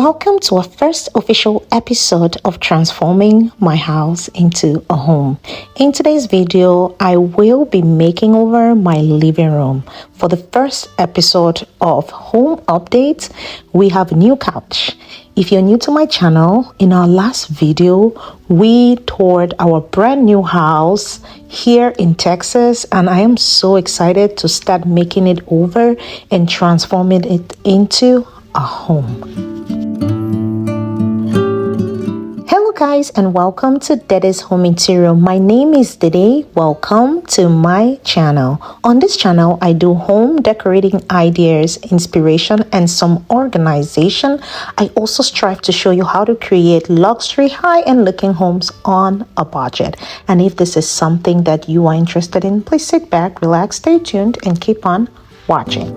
Welcome to our first official episode of transforming my house into a home. In today's video, I will be making over my living room. For the first episode of Home Updates, we have a new couch. If you're new to my channel, in our last video, we toured our brand new house here in Texas, and I am so excited to start making it over and transforming it into a home. Hello guys, and welcome to Dedes Home Interior. My name is Dede. Welcome to my channel. On this channel, I do home decorating ideas, inspiration, and some organization. I also strive to show you how to create luxury, high-end looking homes on a budget. And if this is something that you are interested in, please sit back, relax, stay tuned, and keep on watching.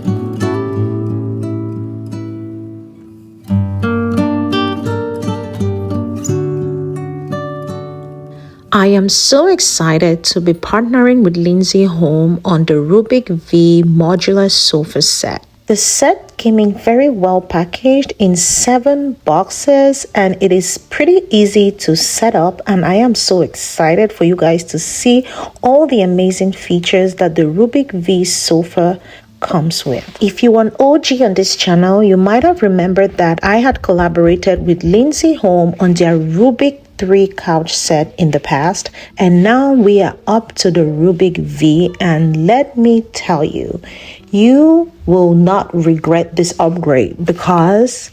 I am so excited to be partnering with Lindsay Home on the Rubik V modular sofa set. The set came in very well packaged in 7 boxes, and it is pretty easy to set up, and I am so excited for you guys to see all the amazing features that the Rubik V sofa comes with. If you are an OG on this channel, you might have remembered that I had collaborated with Lindsay Home on their Rubik 3 couch set in the past, and now we are up to the Rubik V, and let me tell you, you will not regret this upgrade because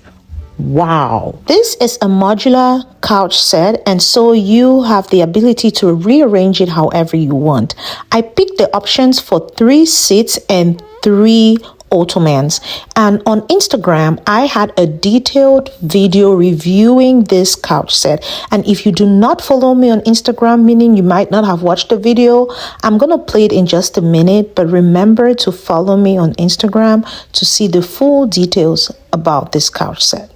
wow, this is a modular couch set, and so you have the ability to rearrange it however you want. I picked the options for 3 seats and 3 ottomans, and on Instagram I had a detailed video reviewing this couch set. And if you do not follow me on Instagram, meaning you might not have watched the video, I'm gonna play it in just a minute, but remember to follow me on Instagram to see the full details about this couch set.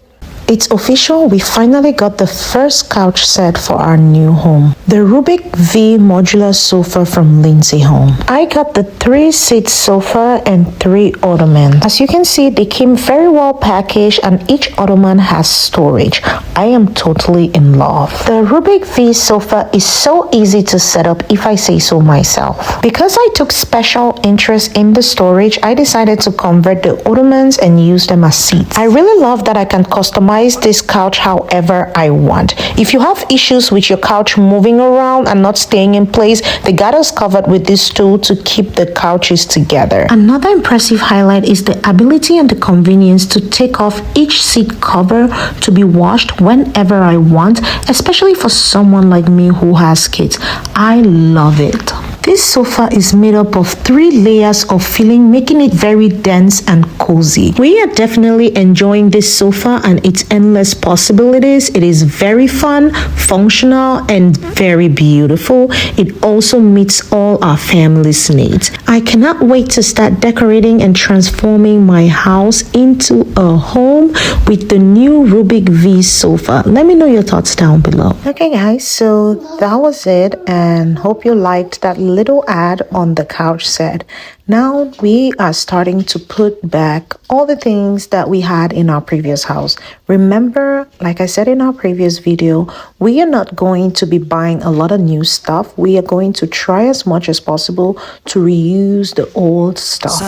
It's official, we finally got the first couch set for our new home. The Rubik V modular sofa from Lindsay Home. I got the 3-seat sofa and 3 ottomans. As you can see, they came very well packaged, and each ottoman has storage. I am totally in love. The Rubik V sofa is so easy to set up if I say so myself. Because I took special interest in the storage, I decided to convert the ottomans and use them as seats. I really love that I can customize this couch however I want. If you have issues with your couch moving around and not staying in place, they got us covered with this tool to keep the couches together. Another impressive highlight is the ability and the convenience to take off each seat cover to be washed whenever I want, especially for someone like me who has kids. I love it. This sofa is made up of 3 layers of filling, making it very dense and cozy. We are definitely enjoying this sofa and its endless possibilities. It is very fun, functional, and very beautiful. It also meets all our family's needs. I cannot wait to start decorating and transforming my house into a home with the new Rubik V sofa. Let me know your thoughts down below. Okay guys, so that was it, and hope you liked that little ad on the couch set. Now we are starting to put back all the things that we had in our previous house. Remember, like I said in our previous video, we are not going to be buying a lot of new stuff. We are going to try as much as possible to reuse the old stuff.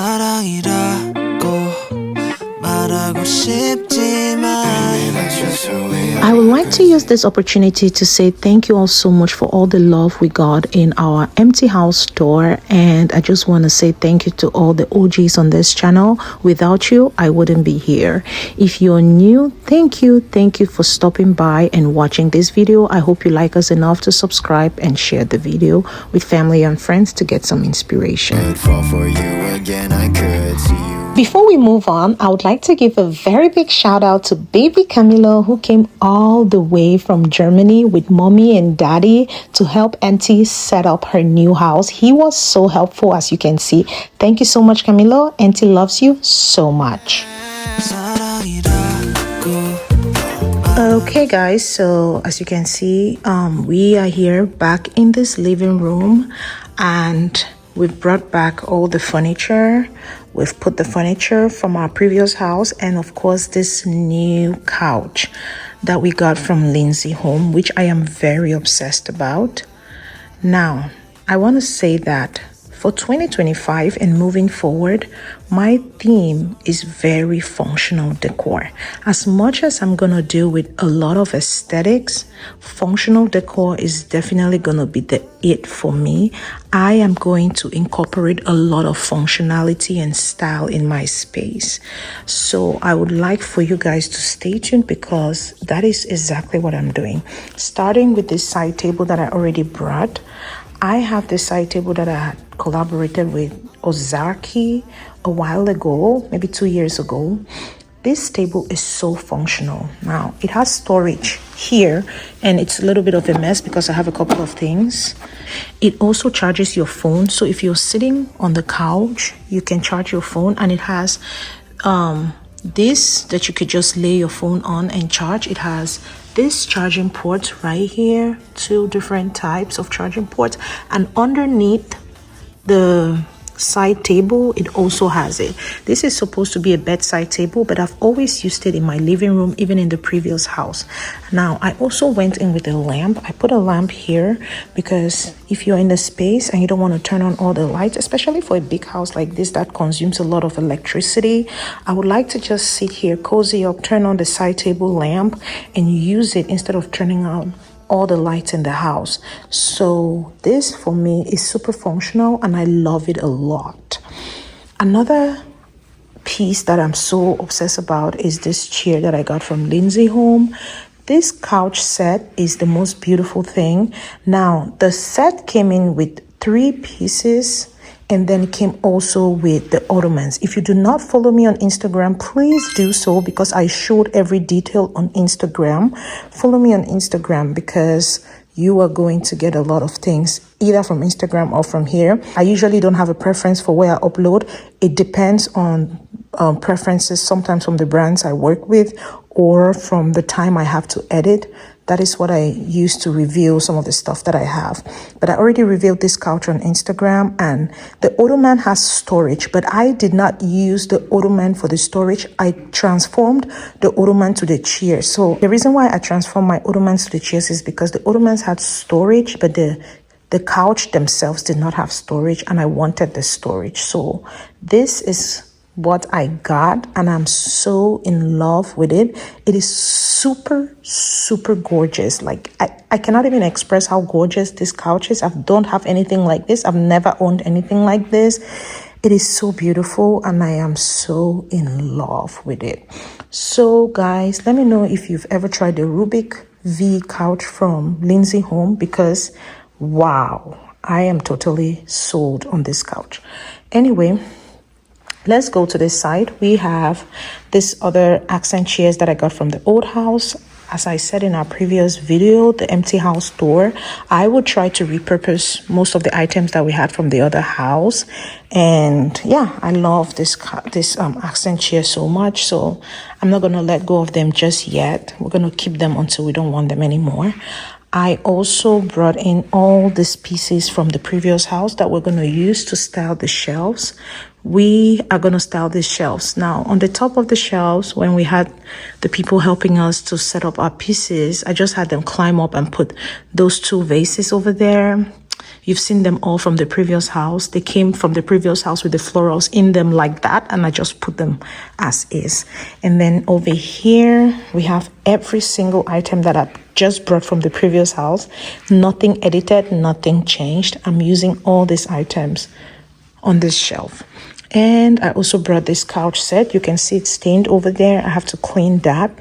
I would like to use this opportunity to say thank you all so much for all the love we got in our empty house tour, and I just want to say thank you to all the OGs on this channel. Without you, I wouldn't be here. If you're new, thank you for stopping by and watching this video. I hope you like us enough to subscribe and share the video with family and friends to get some inspiration. Before we move on, I would like to give a very big shout out to baby Camilo, who came all the way from Germany with mommy and daddy to help Auntie set up her new house. He was so helpful, as you can see. Thank you so much, Camilo. Auntie loves you so much. Okay guys, so as you can see, we are here back in this living room, and We've brought back all the furniture. We've put the furniture from our previous house, and of course this new couch that we got from Lindsay Home, which I am very obsessed about. Now, I want to say that for 2025 and moving forward, my theme is very functional decor. As much as I'm going to deal with a lot of aesthetics, functional decor is definitely going to be the it for me. I am going to incorporate a lot of functionality and style in my space. So I would like for you guys to stay tuned because that is exactly what I'm doing. Starting with this side table that I already brought. I have this side table that I had collaborated with Ozaki a while ago, maybe 2 years ago. This table is so functional. Now, it has storage here, and it's a little bit of a mess because I have a couple of things. It also charges your phone. So if you're sitting on the couch, you can charge your phone, and it has this that you could just lay your phone on and charge. It has this charging port right here, 2 different types of charging ports, and underneath the side table it also has it. This is supposed to be a bedside table, but I've always used it in my living room, even in the previous house. Now I also went in with a lamp. I put a lamp here because if you're in the space and you don't want to turn on all the lights, especially for a big house like this that consumes a lot of electricity, I would like to just sit here, cozy up, turn on the side table lamp and use it instead of turning on all the lights in the house. So this for me is super functional and I love it a lot. Another piece that I'm so obsessed about is this chair that I got from Lindsay Home. This couch set is the most beautiful thing. Now the set came in with 3 pieces, and then it came also with the ottomans. If you do not follow me on Instagram, please do so because I showed every detail on Instagram. Follow me on Instagram because you are going to get a lot of things either from Instagram or from here. I usually don't have a preference for where I upload. It depends on preferences, sometimes from the brands I work with or from the time I have to edit. That is what I use to reveal some of the stuff that I have. But I already revealed this couch on Instagram, and the ottoman has storage, but I did not use the ottoman for the storage. I transformed the ottoman to the chair. So the reason why I transformed my ottomans to the chairs is because the ottomans had storage, but the couch themselves did not have storage, and I wanted the storage. So this is what I got, and I'm so in love with it. It is super, super gorgeous. Like I cannot even express how gorgeous this couch is. I don't have anything like this. I've never owned anything like this. It is so beautiful, and I am so in love with it. So guys, let me know if you've ever tried the Rubik V couch from Lindsay Home, because wow, I am totally sold on this couch. Anyway, let's go to this side. We have this other accent chairs that I got from the old house. As I said in our previous video, the empty house tour, I would try to repurpose most of the items that we had from the other house. And yeah, I love this accent chair so much. So I'm not going to let go of them just yet. We're going to keep them until we don't want them anymore. I also brought in all these pieces from the previous house that we're going to use to style the shelves. We are going to style these shelves. Now, on the top of the shelves, when we had the people helping us to set up our pieces, I just had them climb up and put those 2 vases over there. You've seen them all from the previous house. They came from the previous house with the florals in them like that, and I just put them as is. And then over here, we have every single item that I just brought from the previous house. Nothing edited, nothing changed. I'm using all these items on this shelf. And I also brought this couch set. You can see it's stained over there. I have to clean that.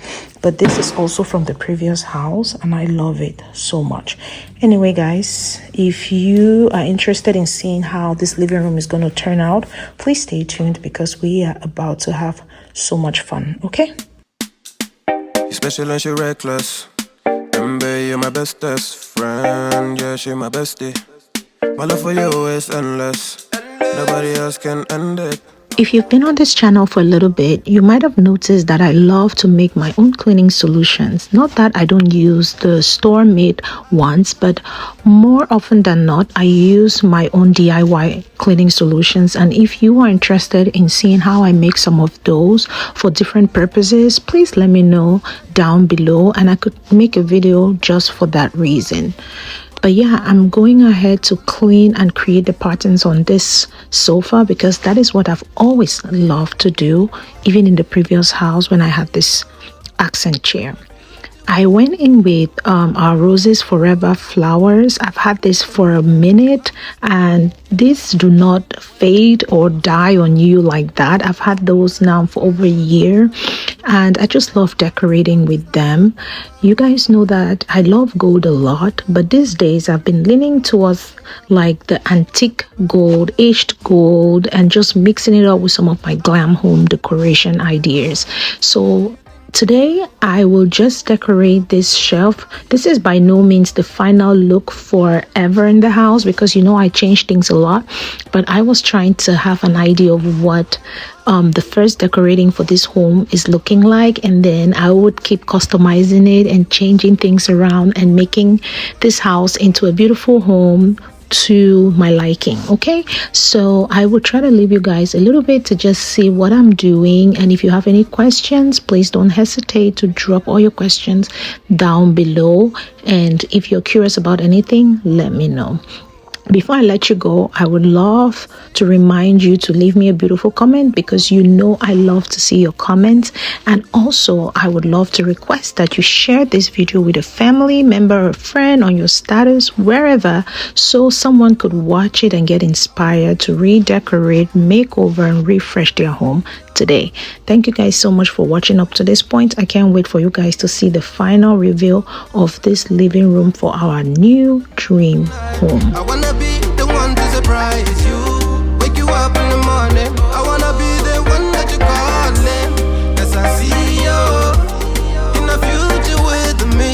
But this is also from the previous house, and I love it so much. Anyway, guys, if you are interested in seeing how this living room is going to turn out, please stay tuned because we are about to have so much fun, okay? You're special and she reckless. Remember, you're my bestest friend. Yeah, she my bestie. My love for you is endless. Nobody else can end it. If you've been on this channel for a little bit, you might have noticed that I love to make my own cleaning solutions. Not that I don't use the store-made ones, but more often than not, I use my own DIY cleaning solutions. And if you are interested in seeing how I make some of those for different purposes, please let me know down below and I could make a video just for that reason. But yeah, I'm going ahead to clean and create the patterns on this sofa because that is what I've always loved to do, even in the previous house when I had this accent chair. I went in with our Roses Forever flowers. I've had this for a minute and these do not fade or die on you like that. I've had those now for over a year and I just love decorating with them. You guys know that I love gold a lot, but these days I've been leaning towards like the antique gold, aged gold, and just mixing it up with some of my glam home decoration ideas. So today I will just decorate this shelf. This is by no means the final look forever in the house because you know I change things a lot, but I was trying to have an idea of what the first decorating for this home is looking like, and then I would keep customizing it and changing things around and making this house into a beautiful home to my liking. Okay, so I will try to leave you guys a little bit to just see what I'm doing, and if you have any questions, please don't hesitate to drop all your questions down below, and if you're curious about anything, let me know. Before I let you go, I would love to remind you to leave me a beautiful comment because you know I love to see your comments. And also, I would love to request that you share this video with a family member or friend on your status, wherever, so someone could watch it and get inspired to redecorate, make over, and refresh their home today. Thank you guys so much for watching up to this point. I can't wait for you guys to see the final reveal of this living room for our new dream home. I wanna be the one to surprise you, wake you up in the morning. I wanna be the one that you calling, 'cause I see you in the future with me.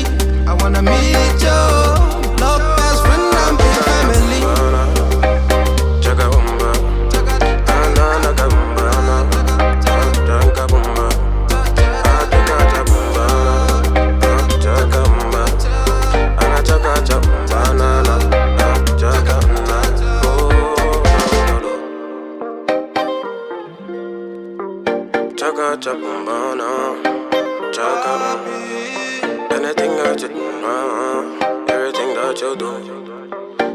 I wanna meet you, love best friend and big family. Anything that you do now, everything that you do,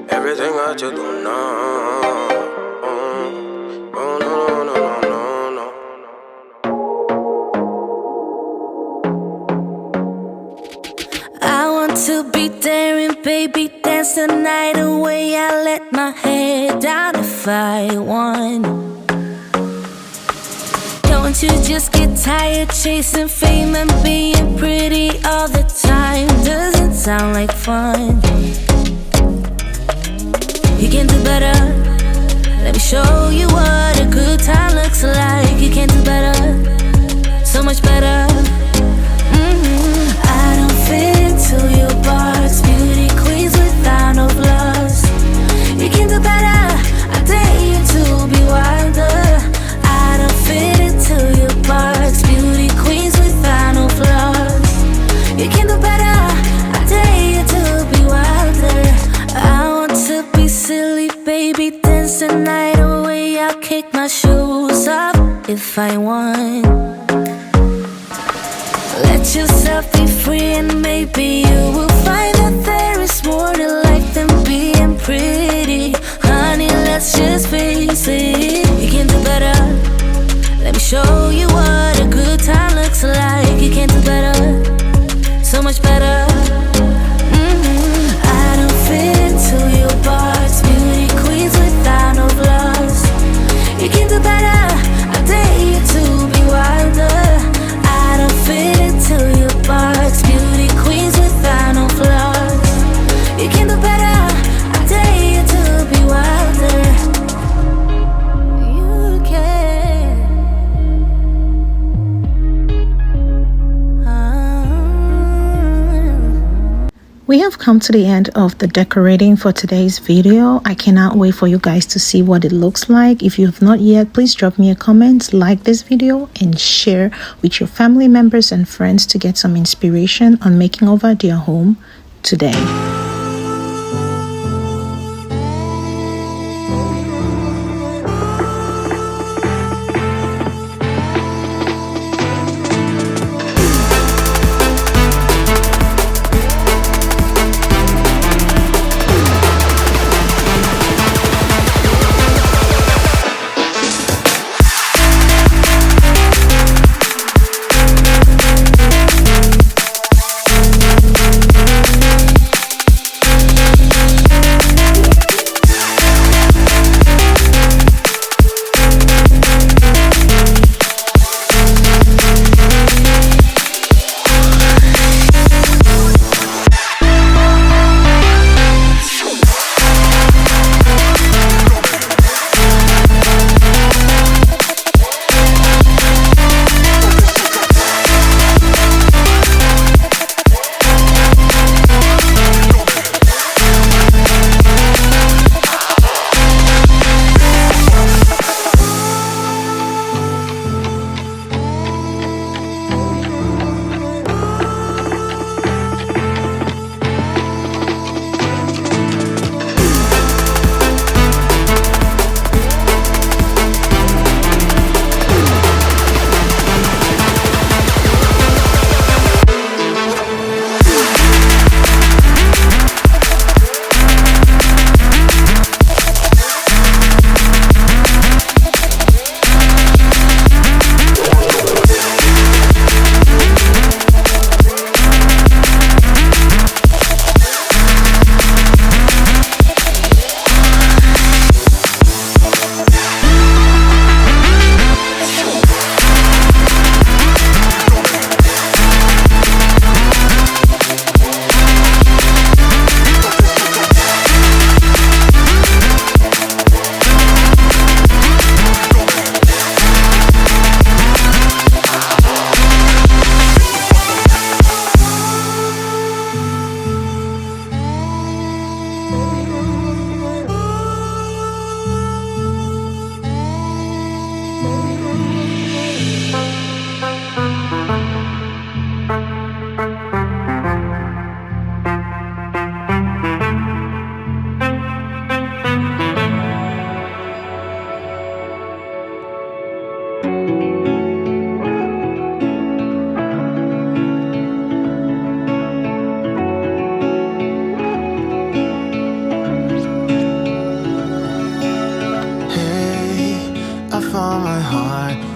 everything that you do now. Oh, no, no, no, no, no. I want to be there and baby dance the night away. I let my head down if I want. Don't you just get tired chasing fame and being pretty all the time? Doesn't sound like fun. You can do better. Let me show you what a good time looks like. You can do better, so much better. I don't fit into your box. Beauty queens without no flaws. You can do better. I dare you to be wilder. I don't fit into your box. Beauty queens without no flaws. You can do better. I dare you to be wilder. I want to be silly, baby, dance the night away. I'll kick my shoes off if I want. Let yourself be free and maybe you will find that there is more to life than being pretty. Honey, let's just face it. You can do better. Let me show you what a good time looks like. You can do better, so much better. I don't fit into your box. Beauty queens without no flaws. You can do better. I dare you to be wilder. I don't fit into your box. Beauty queens without no flaws. You can do better. I dare you to be wilder. You can. have come to the end of the decorating for today's video. I cannot wait for you guys to see what it looks like. If you have not yet, please drop me a comment, like this video, and share with your family members and friends to get some inspiration on making over their home today.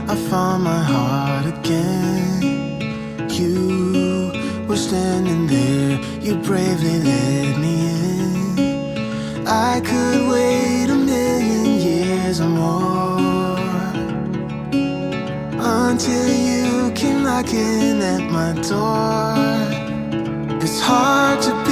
I found my heart again. You were standing there, you bravely let me in. I could wait 1,000,000 years or more until you came knocking at my door. It's hard to